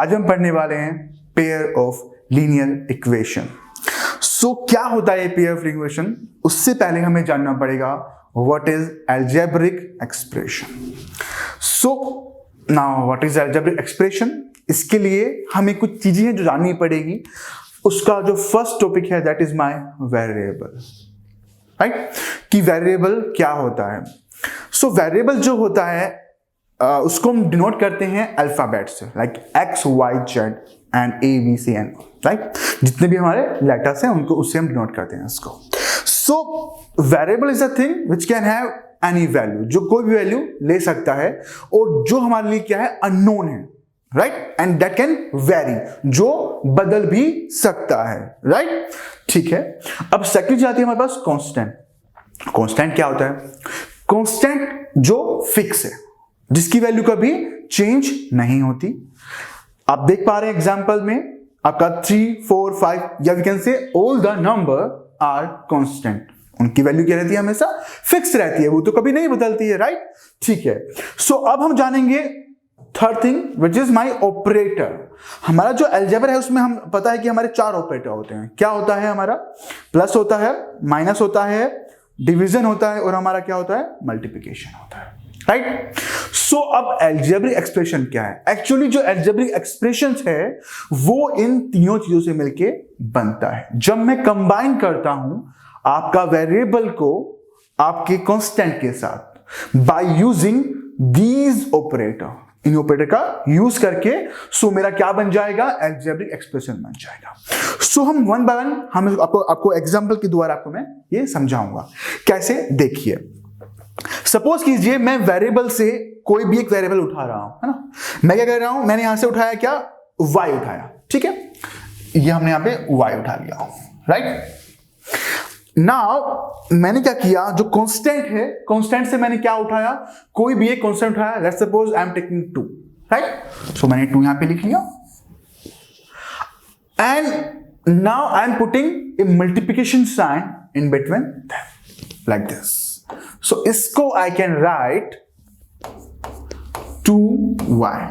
आज हम पढ़ने वाले हैं पेयर ऑफ लीनियर इक्वेशन। सो क्या होता है पेयर ऑफ इक्वेशन, उससे पहले हमें जानना पड़ेगा what is algebraic expression. So now what is algebraic expression, इसके लिए हमें कुछ चीजें हैं जो जाननी पड़ेगी। उसका जो फर्स्ट टॉपिक है that is my variable, right, कि वेरिएबल क्या होता है। सो वेरिएबल जो होता है उसको हम डिनोट करते हैं अल्फाबेट से, like X Y Z and A B C N, right, जितने भी हमारे लेटर्स हैं उनको उससे हम डिनोट करते हैं इसको। So variable is a thing which can have any value, जो कोई भी वैल्यू ले सकता है और जो हमारे लिए क्या है अननोन है, right, and that can very, जो बदल भी सकता है, राइट, ठीक है। अब सेकंड जाती है हमारे पास कांस्टेंट। कांस्टेंट क्या होता है? कांस्टेंट जो फिक्स है, जिसकी वैल्यू कभी चेंज नहीं होती। आप देख पा रहे हैं एग्जांपल में आपका 3, 4, 5 या we can say all the number are constant, उनकी वैल्यू क्या रहती है? हमेशा फिक्स रहती है, वो तो कभी नहीं बदलती है, राइट, ठीक है। सो अब हम जानेंगे third thing which is my operator. हमारा जो अलजेब्रा है उसमें हम पता है कि हमारे 4 ऑपरेटर होते हैं। क्या होता है? हमारा प्लस होता है, माइनस होता है, डिवीजन होता है और हमारा क्या होता है? मल्टीप्लिकेशन होता है, राइट। सो अब अलजेब्रिक एक्सप्रेशन क्या है? एक्चुअली जो अलजेब्रिक एक्सप्रेशन है वो इन तीनों चीजों से मिलके बनता है। जब मैं कंबाइन करता हूं आपका वेरिएबल को आपके कांस्टेंट के साथ by using these operator, in operator का यूज करके, सो मेरा क्या बन जाएगा? अलजेब्रिक एक्सप्रेशन बन जाएगा। सो हम वन बाय वन हम आपको एग्जांपल के द्वारा आपको मैं ये समझाऊंगा कैसे। देखिए, सपोज कीजिए मैं वेरिएबल से कोई भी एक वेरिएबल उठा रहा हूं, है ना। मैं क्या कर रहा हूं? मैंने यहां से उठाया क्या? y उठाया, ठीक है, ये हमने यहां पे y उठा लिया, राइट। नाउ मैंने क्या किया? जो कांस्टेंट है, कांस्टेंट से मैंने क्या उठाया? कोई भी एक कांस्टेंट उठाया। Let's suppose I am taking 2, right. So मैंने 2 यहां पे लिख लिया and now I am putting a multiplication sign in between them like this. So इसको आई कैन राइट 2y,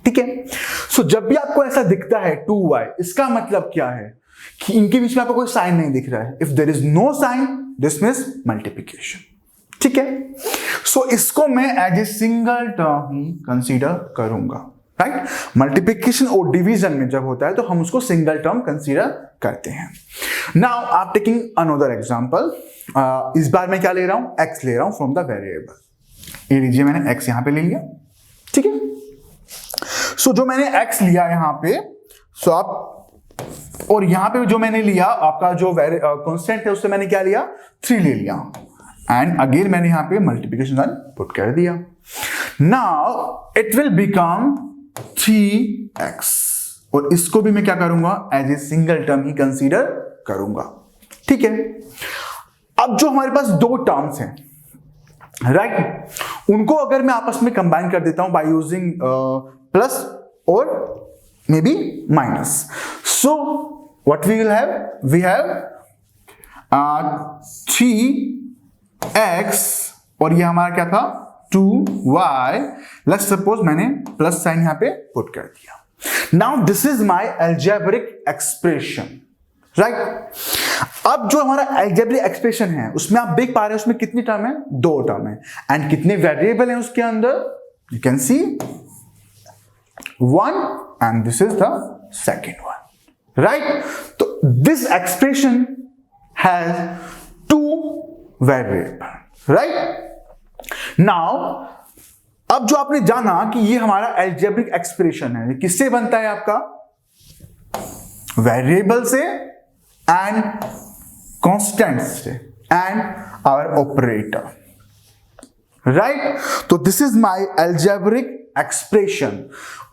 ठीक है। सो जब भी आपको ऐसा दिखता है 2y, इसका मतलब क्या है? कि इनके बीच में आपको कोई साइन नहीं दिख रहा है। If there is no sign this means multiplication, ठीक है। सो इसको मैं एज ए सिंगल टर्म ही कंसीडर करूंगा, राइट। मल्टीप्लिकेशन और डिवीजन में जब होता है तो हम उसको सिंगल टर्म कंसीडर करते हैं। नाउ आप टेकिंग अनदर एग्जांपल, इस बार मैं क्या ले रहा हूं? x ले रहा हूं फ्रॉम द वेरिएबल। ये लीजिए, मैंने x यहां पे ले लिया, ठीक है। सो जो मैंने x लिया यहां पे, सो आप, और यहां पे जो मैंने लिया आपका जो कांस्टेंट है उससे मैंने क्या लिया? 3 ले लिया एंड अगेन मैंने यहां पे मल्टीप्लिकेशन साइन पुट कर दिया। Now it will become 3x और इसको भी मैं क्या करूंगा? एज ए सिंगल टर्म ही कंसीडर करूंगा, ठीक है। अब जो हमारे पास 2 टर्म्स हैं, राइट, उनको अगर मैं आपस में कंबाइन कर देता हूं बाय यूजिंग प्लस और may be minus, so what we will have? We have 3x और ये हमारा क्या था? 2y। लेट्स सपोज मैंने प्लस साइन यहां पे पुट कर दिया। Now this is my algebraic expression, right. अब जो हमारा अलजेब्रिक एक्सप्रेशन है उसमें आप देख पा रहे हैं उसमें कितनी टर्म है? 2 टर्म है एंड कितने वेरिएबल हैं उसके अंदर? You can see 1 and this is the second one, right. तो this expression has 2 variable, right. Now अब जो आपने जाना कि ये हमारा अलजेब्रिक एक्सप्रेशन है, किससे बनता है? आपका वेरिएबल से एंड कांस्टेंट से एंड आवर ऑपरेटर, राइट। तो this is my algebraic expression,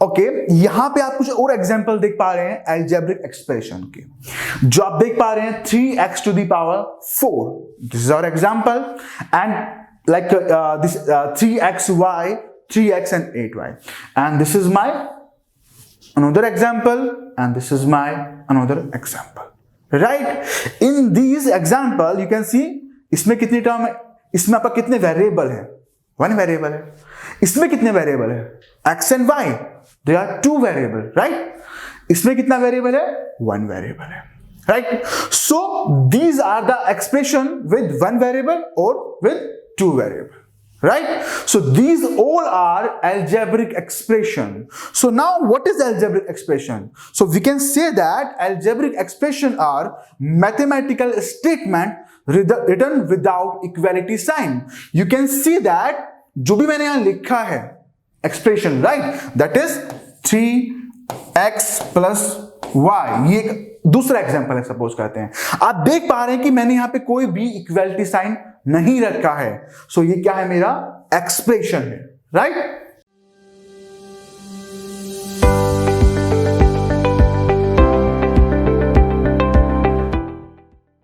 okay. यहां पे आप कुछ और एग्जांपल देख पा रहे हैं अलजेब्रिक एक्सप्रेशन के, जो आप देख पा रहे हैं 3x to the power 4, this is our example and like this 3xy, 3x and 8y, and this is my another example and this is my another example, right? In these example you can see इसमें कितनी term है? इसमें आपका कितने variable है? 1 variable है। इसमें कितने वेरिएबल है? x and y, they are two variable, right? इसमें कितना वेरिएबल है? वन वेरिएबल है, right? So these are the expression with one variable और with two variable, right? So these all are algebraic expression. So now what is algebraic expression? So we can say that algebraic expression are mathematical statement written without equality sign. You can see that जो भी मैंने यहां लिखा है expression, right? That is 3x plus y. ये एक दूसरा example है, सपोज करते हैं। आप देख पा रहे हैं कि मैंने यहां पे कोई भी इक्वालिटी साइन नहीं रखा है। सो ये क्या है? मेरा एक्सप्रेशन है, राइट?